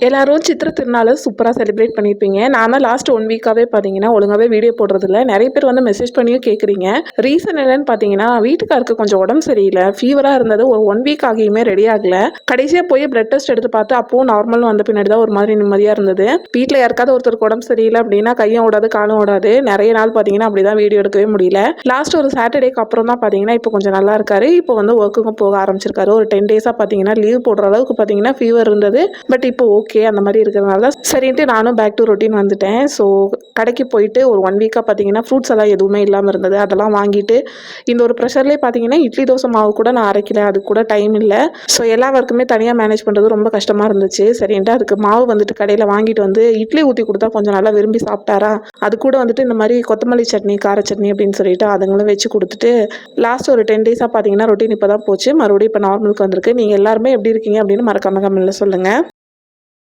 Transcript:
எல்லாரும் சித்திரை திருநாளை சூப்பராக செலிப்ரேட் பண்ணியிருப்பீங்க. நான் தான் லாஸ்ட் 1 வீக்காகவே பார்த்தீங்கன்னா ஒழுங்காகவே வீடியோ போடுறதில்ல. நிறைய பேர் வந்து மெசேஜ் பண்ணியும் கேட்குறீங்க. ரீசன் என்னன்னு பார்த்தீங்கன்னா, வீட்டுக்காருக்கு கொஞ்சம் உடம்பு சரியில்லை, ஃபீவராக இருந்தது. ஒரு 1 வீக் ஆகியுமே ரெடி ஆகலை. கடைசியாக போய் பிளட் டெஸ்ட் எடுத்து பார்த்து அப்போவும் நார்மல் வந்த பின்னாடி தான் ஒரு மாதிரி நிம்மதியாக இருந்தது. வீட்டில் யாருக்காவது ஒருத்தருக்கு உடம்பு சரியில்லை அப்படின்னா கையும் ஓடாது காலும் ஓடாது. நிறைய நாள் பார்த்தீங்கன்னா அப்படி தான் வீடியோ எடுக்கவே முடியல. லாஸ்ட் ஒரு சாட்டர்டேக்கு அப்புறம் தான் பார்த்தீங்கன்னா இப்போ கொஞ்சம் நல்லா இருக்காரு. இப்போ வந்து ஒர்க்குக்கும் போக ஆரம்பிச்சிருக்காரு. ஒரு 10 டேஸாக பார்த்தீங்கன்னா லீவ் போடுற அளவுக்கு பார்த்தீங்கன்னா ஃபீவர் இருந்தது. பட் இப்போ ஓகே அந்த மாதிரி இருக்கிறதுனால சரின்ட்டு நானும் பேக் டு ரொட்டீன் வந்துட்டேன். ஸோ கடைக்கு போயிட்டு ஒரு 1 வீக்காக பார்த்தீங்கன்னா ஃப்ரூட்ஸ் எல்லாம் எதுவுமே இல்லாமல் இருந்தது. அதெல்லாம் வாங்கிட்டு இந்த ஒரு ப்ரெஷர்லேயே பார்த்தீங்கன்னா இட்லி தோசை மாவு கூட நான் அரைக்கல. அது கூட டைம் இல்லை. ஸோ எல்லா ஒர்க்குமே தனியாக மேனேஜ் பண்ணுறது ரொம்ப கஷ்டமாக இருந்துச்சு. சரின்ட்டு அதுக்கு மாவு வந்துட்டு கடையில் வாங்கிட்டு வந்து இட்லி ஊற்றி கொடுத்தா கொஞ்சம் நல்லா விரும்பி சாப்பிட்டாரா. அது கூட வந்துட்டு இந்த மாதிரி கொத்தமல்லி சட்னி கார சட்னி அப்படின்னு சொல்லிட்டு அதுங்களும் வச்சு கொடுத்துட்டு லாஸ்ட் ஒரு 10 டேஸாக பார்த்தீங்கன்னா ரொட்டீன் இப்போ தான் போச்சு. மறுபடியும் இப்போ நார்மலுக்கு வந்திருக்கு. நீங்கள் எல்லாருமே எப்படி இருக்கீங்க அப்படின்னு மறக்காம கமெண்ட்ல சொல்லுங்கள்.